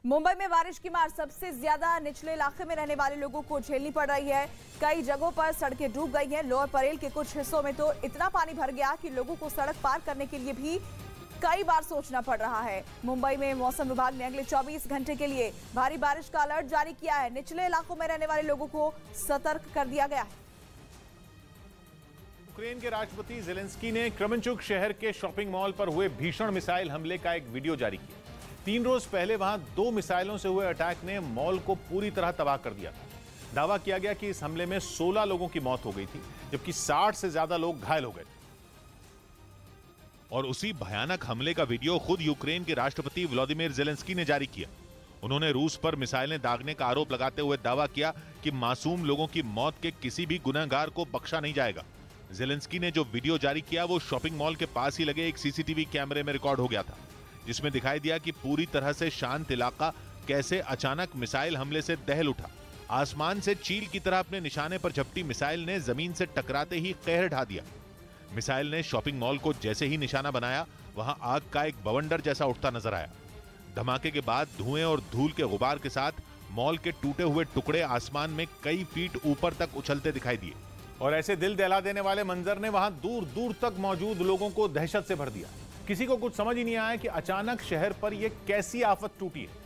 मुंबई में बारिश की मार सबसे ज्यादा निचले इलाके में रहने वाले लोगों को झेलनी पड़ रही है। कई जगहों पर सड़कें डूब गई हैं। लोअर परेल के कुछ हिस्सों में तो इतना पानी भर गया कि लोगों को सड़क पार करने के लिए भी कई बार सोचना पड़ रहा है। मुंबई में मौसम विभाग ने अगले 24 घंटे के लिए भारी बारिश का अलर्ट जारी किया है। निचले इलाकों में रहने वाले लोगों को सतर्क कर दिया गया है। यूक्रेन के राष्ट्रपति ज़ेलेंस्की ने क्रेमेंचुक शहर के शॉपिंग मॉल पर हुए भीषण मिसाइल हमले का एक वीडियो जारी किया। 3 रोज पहले वहां 2 मिसाइलों से हुए अटैक ने मॉल को पूरी तरह तबाह कर दिया था। दावा किया गया कि इस हमले में 16 लोगों की मौत हो गई थी, जबकि 60 से ज्यादा लोग घायल हो गए थे। और उसी भयानक हमले का वीडियो खुद यूक्रेन के राष्ट्रपति व्लादिमीर ज़ेलेंस्की ने जारी किया। उन्होंने रूस पर मिसाइलें दागने का आरोप लगाते हुए दावा किया कि मासूम लोगों की मौत के किसी भी गुनहगार को बख्शा नहीं जाएगा। ज़ेलेंस्की ने जो वीडियो जारी किया वो शॉपिंग मॉल के पास ही लगे एक सीसीटीवी कैमरे में रिकॉर्ड हो गया था, जिसमें दिखाई दिया कि पूरी तरह से शांत इलाका कैसे अचानक मिसाइल हमले से दहल उठा। आसमान से चील की तरह अपने निशाने पर झपटी मिसाइल ने जमीन से टकराते ही कहर ढा दिया। मिसाइल ने शॉपिंग मॉल को जैसे ही निशाना बनाया, वहां आग का एक बवंडर जैसा उठता नजर आया। धमाके के बाद धुएं और धूल के गुबार के साथ मॉल के टूटे हुए टुकड़े आसमान में कई फीट ऊपर तक उछलते दिखाई दिए। और ऐसे दिल दहला देने वाले मंजर ने वहां दूर दूर तक मौजूद लोगों को दहशत से भर दिया। किसी को कुछ समझ ही नहीं आया कि अचानक शहर पर यह कैसी आफत टूटी है।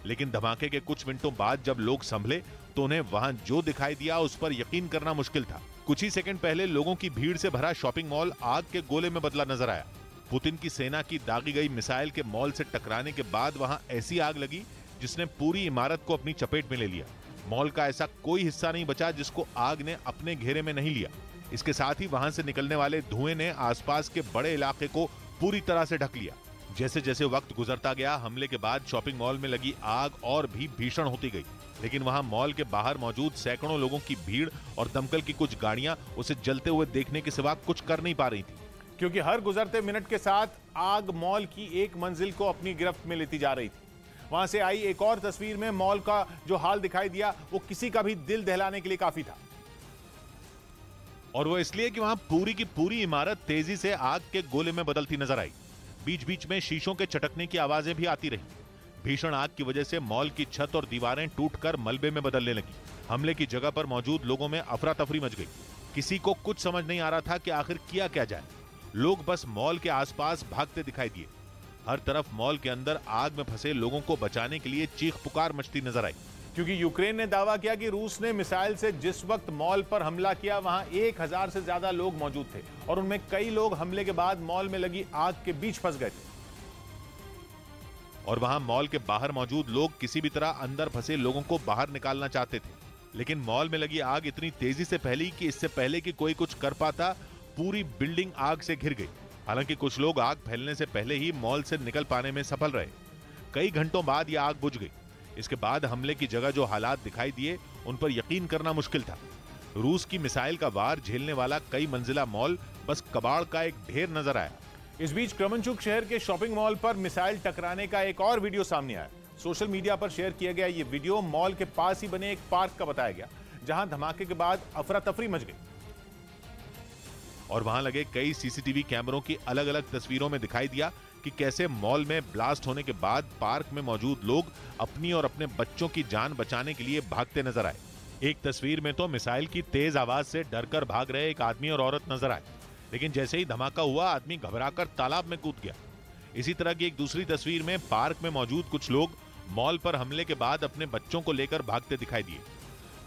लेकिन धमाके के कुछ मिनटों बाद जब लोग संभले तो उन्हें वहां जो दिखाई दिया उस पर यकीन करना मुश्किल था। कुछ ही सेकंड पहले लोगों की भीड़ से भरा शॉपिंग मॉल आग के गोले में बदला नजर आया। पुतिन की सेना की दागी गई मिसाइल के मॉल से टकराने के बाद वहां ऐसी आग लगी जिसने पूरी इमारत को अपनी चपेट में ले लिया। मॉल का ऐसा कोई हिस्सा नहीं बचा जिसको आग ने अपने घेरे में नहीं लिया। इसके साथ ही वहां से निकलने वाले धुएं ने आसपास के बड़े इलाके को पूरी तरह से ढक लिया। जैसे जैसे वक्त गुजरता गया, हमले के बाद शॉपिंग मॉल में लगी आग और भी भीषण होती गई। लेकिन वहां मॉल के बाहर मौजूद सैकड़ों लोगों की भीड़ और दमकल की कुछ गाड़ियां उसे जलते हुए देखने के सिवा कुछ कर नहीं पा रही थी, क्योंकि हर गुजरते मिनट के साथ आग मॉल की एक मंजिल को अपनी गिरफ्त में लेती जा रही थी। वहां से आई एक और तस्वीर में मॉल का जो हाल दिखाई दिया वो किसी का भी दिल दहलाने के लिए काफी था। और वो इसलिए कि वहां पूरी की पूरी इमारत तेजी से आग के गोले में बदलती नजर आई। बीच बीच में शीशों के चटकने की आवाजें भी आती रही। भीषण आग की वजह से मॉल की छत और दीवारें टूटकर मलबे में बदलने लगी। हमले की जगह पर मौजूद लोगों में अफरा तफरी मच गई। किसी को कुछ समझ नहीं आ रहा था कि आखिर किया क्या जाए। लोग बस मॉल के आसपास भागते दिखाई दिए। हर तरफ मॉल के अंदर आग में फंसे लोगों को बचाने के लिए चीख पुकार मचती नजर आई, क्योंकि यूक्रेन ने दावा किया कि रूस ने मिसाइल से जिस वक्त मॉल पर हमला किया वहां 1000 से ज्यादा लोग मौजूद थे और उनमें कई लोग हमले के बाद मॉल में लगी आग के बीच फंस गए थे। और वहां मॉल के बाहर मौजूद लोग किसी भी तरह अंदर फंसे लोगों को बाहर निकालना चाहते थे। लेकिन मॉल में लगी आग इतनी तेजी से फैली कि इससे पहले कि कोई कुछ कर पाता, पूरी बिल्डिंग आग से घिर गई। हालांकि कुछ लोग आग फैलने से पहले ही मॉल से निकल पाने में सफल रहे। कई घंटों बाद यह आग बुझ गई। इसके बाद हमले की जगह जो हालात दिखाई दिए उन पर यकीन करना मुश्किल था। रूस की मिसाइल का वार झेलने वाला कई मंजिला मॉल बस कबाड़ का एक ढेर नजर आया। इस बीच क्रेमेंचुक शहर के शॉपिंग मॉल पर मिसाइल टकराने का एक और वीडियो सामने आया। सोशल मीडिया पर शेयर किया गया ये वीडियो मॉल के पास ही बने एक पार्क का बताया गया, जहां धमाके के बाद अफरा तफरी मच गई। और वहां लगे कई सीसीटीवी कैमरों की अलग अलग तस्वीरों में दिखाई दिया कि कैसे मॉल में ब्लास्ट होने के बाद पार्क में मौजूद लोग अपनी और अपने बच्चों की जान बचाने के लिए भागते नजर आए। एक तस्वीर में तो मिसाइल की तेज आवाज से डरकर भाग रहे एक आदमी और औरत नजर आए, लेकिन जैसे ही धमाका हुआ आदमी घबराकर तालाब में कूद गया। इसी तरह की एक दूसरी तस्वीर में पार्क में मौजूद कुछ लोग मॉल पर हमले के बाद अपने बच्चों को लेकर भागते दिखाई दिए।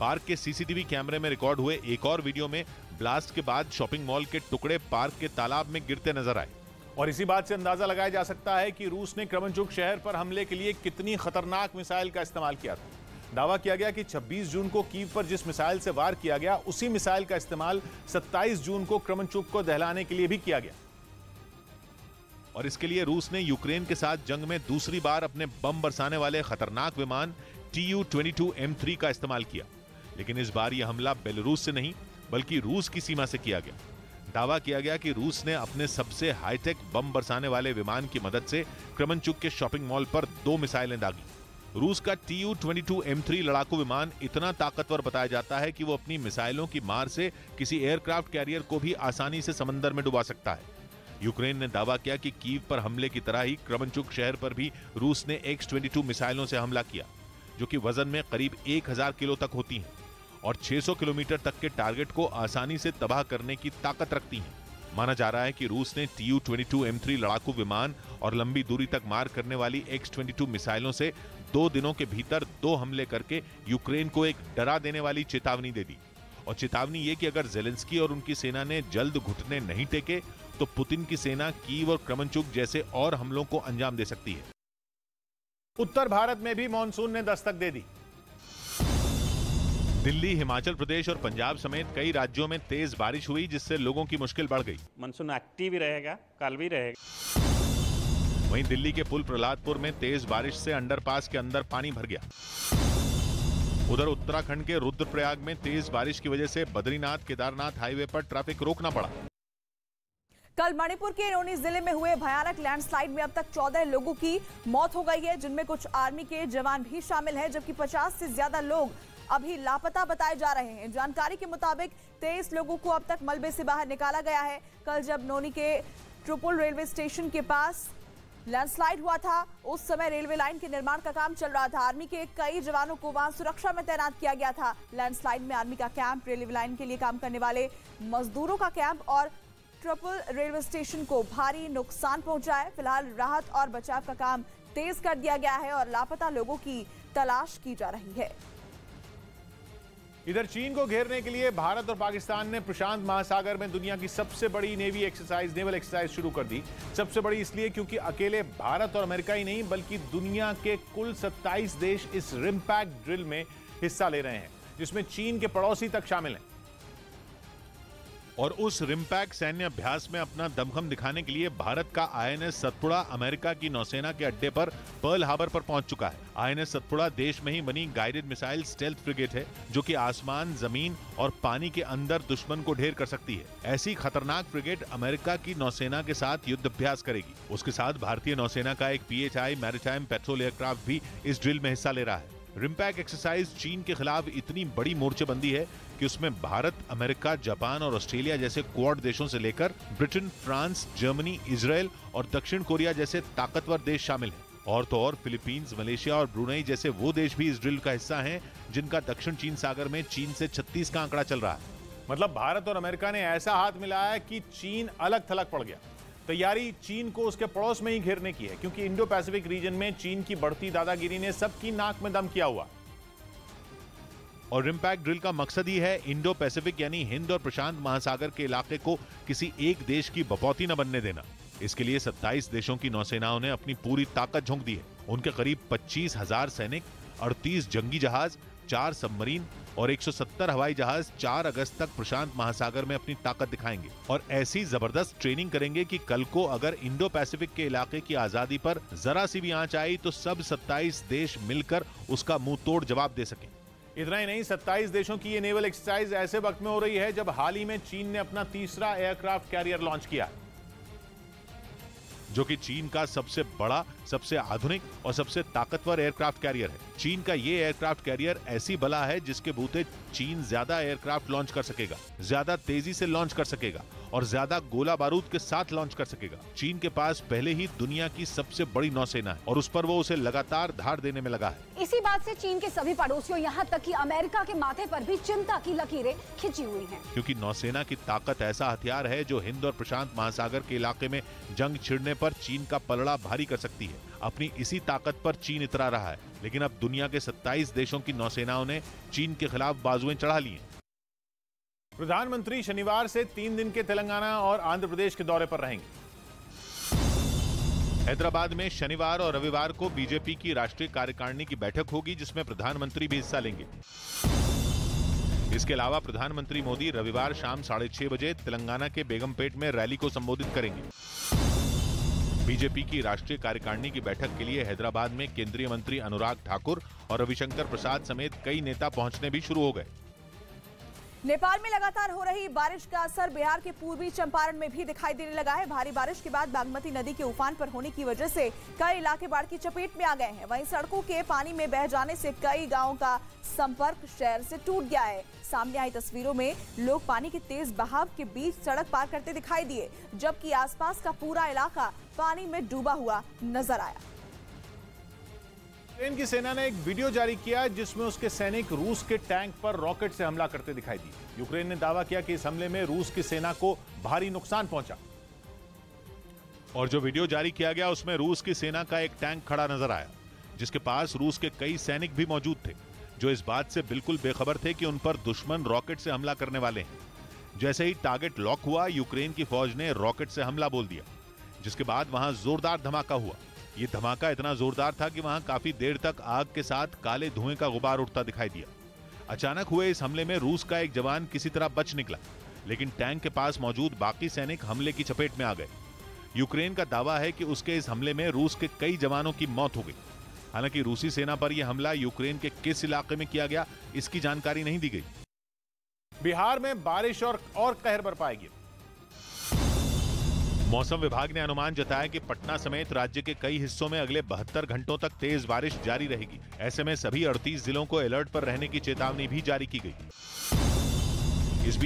पार्क के सीसीटीवी कैमरे में रिकॉर्ड हुए एक और वीडियो में ब्लास्ट के बाद शॉपिंग मॉल के टुकड़े पार्क के तालाब में गिरते नजर आए। और इसी बात से अंदाजा लगाया जा सकता है कि रूस ने क्रेमेंचुक शहर पर हमले के लिए कितनी खतरनाक मिसाइल का इस्तेमाल किया था। दावा किया गया कि 26 जून को कीव पर जिस मिसाइल से वार किया गया उसी मिसाइल का इस्तेमाल 27 जून को क्रेमेंचुक को दहलाने के लिए भी किया गया। और इसके लिए रूस ने यूक्रेन के साथ जंग में दूसरी बार अपने बम बरसाने वाले खतरनाक विमान Tu-22M3 का इस्तेमाल किया। लेकिन इस बार यह हमला बेलारूस से नहीं बल्कि रूस की सीमा से किया गया। दावा किया गया कि रूस ने अपने सबसे हाईटेक बम बरसाने वाले विमान की मदद से क्रेमेंचुक के शॉपिंग मॉल पर 2 मिसाइलें दागी। रूस का Tu-22M3 लड़ाकू विमान इतना ताकतवर बताया जाता है कि वो अपनी मिसाइलों की मार से किसी एयरक्राफ्ट कैरियर को भी आसानी से समंदर में डुबा सकता है। यूक्रेन ने दावा किया कि कीव पर हमले की तरह ही क्रेमेंचुक शहर पर भी रूस ने X-22 मिसाइलों से हमला किया, जो कि वजन में करीब 1000 किलो तक होती हैं और 600 किलोमीटर तक के टारगेट को आसानी से तबाह करने की ताकत रखती हैं। माना जा रहा है कि रूस ने Tu-22 M3 लड़ाकू विमान और लंबी दूरी तक मार करने वाली X-22 मिसाइलों से 2 दिनों के भीतर 2 हमले करके यूक्रेन को एक डरा देने वाली चेतावनी दे दी। और चेतावनी ये कि अगर जेलेंस्की और उनकी सेना ने जल्द घुटने नहीं टेके तो पुतिन की सेना कीव और क्रेमेंचुक जैसे और हमलों को अंजाम दे सकती है। उत्तर भारत में भी मानसून ने दस्तक दे दी। दिल्ली, हिमाचल प्रदेश और पंजाब समेत कई राज्यों में तेज बारिश हुई, जिससे लोगों की मुश्किल बढ़ गई। मानसून एक्टिव ही रहेगा, कल भी रहेगा। वहीं दिल्ली के पुल प्रहलादपुर में तेज बारिश से अंडरपास के अंदर पानी भर गया। उधर उत्तराखंड के रुद्रप्रयाग में तेज बारिश की वजह से बद्रीनाथ केदारनाथ हाईवे पर ट्रैफिक रोकना पड़ा। कल मणिपुर के नोनी जिले में हुए भयानक लैंडस्लाइड में अब तक 14 लोगों की मौत हो गई है, जिनमें कुछ आर्मी के जवान भी शामिल हैं, जबकि 50 से ज्यादा लोग अभी लापता बताए जा रहे हैं। जानकारी के मुताबिक 23 लोगों को अब तक मलबे से बाहर निकाला गया है। कल जब नोनी के ट्रुपुल रेलवे स्टेशन के पास लैंडस्लाइड हुआ था, उस समय रेलवे लाइन के निर्माण का काम चल रहा था। आर्मी के कई जवानों को वहां सुरक्षा में तैनात किया गया था। लैंडस्लाइड में आर्मी का कैंप, रेलवे लाइन के लिए काम करने वाले मजदूरों का कैंप और ट्रिपल रेलवे स्टेशन को भारी नुकसान पहुंचा है। फिलहाल राहत और बचाव का काम तेज कर दिया गया है और लापता लोगों की तलाश की जा रही है। इधर चीन को घेरने के लिए भारत और पाकिस्तान ने प्रशांत महासागर में दुनिया की सबसे बड़ी नेवल एक्सरसाइज शुरू कर दी। सबसे बड़ी इसलिए क्योंकि अकेले भारत और अमेरिका ही नहीं बल्कि दुनिया के कुल 27 देश इस रिम्पैक्ट ड्रिल में हिस्सा ले रहे हैं, जिसमें चीन के पड़ोसी तक शामिल हैं। और उस रिम्पैक्ट सैन्य अभ्यास में अपना दमखम दिखाने के लिए भारत का INS सतपुड़ा अमेरिका की नौसेना के अड्डे पर पर्ल हार्बर पर पहुंच चुका है। INS सतपुड़ा देश में ही बनी गाइडेड मिसाइल स्टेल्थ फ्रिगेट है, जो कि आसमान, जमीन और पानी के अंदर दुश्मन को ढेर कर सकती है। ऐसी खतरनाक फ्रिगेट अमेरिका की नौसेना के साथ युद्ध अभ्यास करेगी। उसके साथ भारतीय नौसेना का एक PHI मैरीटाइम पेट्रोल एयरक्राफ्ट भी इस ड्रिल में हिस्सा ले रहा है। रिम्पैक्ट एक्सरसाइज चीन के खिलाफ इतनी बड़ी मोर्चेबंदी है कि उसमें भारत, अमेरिका, जापान और ऑस्ट्रेलिया जैसे क्वाड देशों से लेकर ब्रिटेन, फ्रांस, जर्मनी, इजराइल और दक्षिण कोरिया जैसे ताकतवर देश शामिल हैं। और तो और फिलीपींस, मलेशिया और ब्रुनेई जैसे वो देश भी इस ड्रिल का हिस्सा हैं, जिनका दक्षिण चीन सागर में चीन से 36 का आंकड़ा चल रहा है। मतलब भारत और अमेरिका ने ऐसा हाथ मिलाया है कि चीन अलग थलग पड़ गया। तैयारी चीन को उसके पड़ोस में ही घेरने की है, क्योंकि इंडो पैसिफिक रीजन में चीन की बढ़ती दादागिरी ने सबकी नाक में दम किया हुआ। और रिम्पैक्ट ड्रिल का मकसद ही है इंडो पैसिफिक यानी हिंद और प्रशांत महासागर के इलाके को किसी एक देश की बपौती न बनने देना। इसके लिए 27 देशों की नौसेनाओं ने अपनी पूरी ताकत झोंक दी है। उनके करीब 25,000 सैनिक, 38 जंगी जहाज, 4 सबमरीन और 170 हवाई जहाज 4 अगस्त तक प्रशांत महासागर में अपनी ताकत दिखाएंगे और ऐसी जबरदस्त ट्रेनिंग करेंगे कि कल को अगर इंडो पैसिफिक के इलाके की आजादी पर जरा सी भी आंच आई तो सब 27 देश मिलकर उसका मुंह तोड़ जवाब दे सकें। इतना ही नहीं, 27 देशों की ये नेवल एक्सरसाइज ऐसे वक्त में हो रही है जब हाल ही में चीन ने अपना तीसरा एयरक्राफ्ट कैरियर लॉन्च किया, जो कि चीन का सबसे बड़ा, सबसे आधुनिक और सबसे ताकतवर एयरक्राफ्ट कैरियर है। चीन का ये एयरक्राफ्ट कैरियर ऐसी बला है जिसके बूते चीन ज्यादा एयरक्राफ्ट लॉन्च कर सकेगा, ज्यादा तेजी से लॉन्च कर सकेगा और ज्यादा गोला बारूद के साथ लॉन्च कर सकेगा। चीन के पास पहले ही दुनिया की सबसे बड़ी नौसेना है और उस पर वो उसे लगातार धार देने में लगा है। इसी बात से चीन के सभी पड़ोसियों, यहाँ तक कि अमेरिका के माथे पर भी चिंता की लकीरें खिंची हुई हैं। क्योंकि नौसेना की ताकत ऐसा हथियार है जो हिंद और प्रशांत महासागर के इलाके में जंग छिड़ने पर चीन का पलड़ा भारी कर सकती है। अपनी इसी ताकत पर चीन इतरा रहा है, लेकिन अब दुनिया के 27 देशों की नौसेनाओं ने चीन के खिलाफ बाजुएं चढ़ा ली हैं। प्रधानमंत्री शनिवार से 3 दिन के तेलंगाना और आंध्र प्रदेश के दौरे पर रहेंगे। हैदराबाद में शनिवार और रविवार को बीजेपी की राष्ट्रीय कार्यकारिणी की बैठक होगी, जिसमें प्रधानमंत्री भी हिस्सा लेंगे। इसके अलावा प्रधानमंत्री मोदी रविवार शाम 6:30 बजे तेलंगाना के बेगमपेट में रैली को संबोधित करेंगे। बीजेपी की राष्ट्रीय कार्यकारिणी की बैठक के लिए हैदराबाद में केंद्रीय मंत्री अनुराग ठाकुर और रविशंकर प्रसाद समेत कई नेता पहुंचने भी शुरू हो गए। नेपाल में लगातार हो रही बारिश का असर बिहार के पूर्वी चंपारण में भी दिखाई देने लगा है। भारी बारिश के बाद बागमती नदी के उफान पर होने की वजह से कई इलाके बाढ़ की चपेट में आ गए हैं। वहीं सड़कों के पानी में बह जाने से कई गांवों का संपर्क शहर से टूट गया है। सामने आई तस्वीरों में लोग पानी के तेज बहाव के बीच सड़क पार करते दिखाई दिए, जबकि आसपास का पूरा इलाका पानी में डूबा हुआ नजर आया। यूक्रेन की सेना ने एक वीडियो जारी किया जिसमें उसके सैनिक रूस के टैंक पर रॉकेट से हमला करते दिखाई दिए। यूक्रेन ने दावा किया कि इस हमले में रूस की सेना को भारी नुकसान पहुंचा। और जो वीडियो जारी किया गया उसमें रूस की सेना का एक टैंक खड़ा नजर आया, जिसके पास रूस के कई सैनिक भी मौजूद थे, जो इस बात से बिल्कुल बेखबर थे कि उन पर दुश्मन रॉकेट से हमला करने वाले हैं। जैसे ही टारगेट लॉक हुआ, यूक्रेन की फौज ने रॉकेट से हमला बोल दिया, जिसके बाद वहां जोरदार धमाका हुआ। ये धमाका इतना जोरदार था कि वहां काफी देर तक आग के साथ काले धुएं का गुबार उठता दिखाई दिया। अचानक हुए इस हमले में रूस का एक जवान किसी तरह बच निकला, लेकिन टैंक के पास मौजूद बाकी सैनिक हमले की चपेट में आ गए। यूक्रेन का दावा है कि उसके इस हमले में रूस के कई जवानों की मौत हो गई। हालांकि रूसी सेना पर यह हमला यूक्रेन के किस इलाके में किया गया, इसकी जानकारी नहीं दी गई। बिहार में बारिश और कहर बरपाएगी। मौसम विभाग ने अनुमान जताया कि पटना समेत राज्य के कई हिस्सों में अगले 72 घंटों तक तेज बारिश जारी रहेगी। ऐसे में सभी 38 जिलों को अलर्ट पर रहने की चेतावनी भी जारी की गई। इस बीच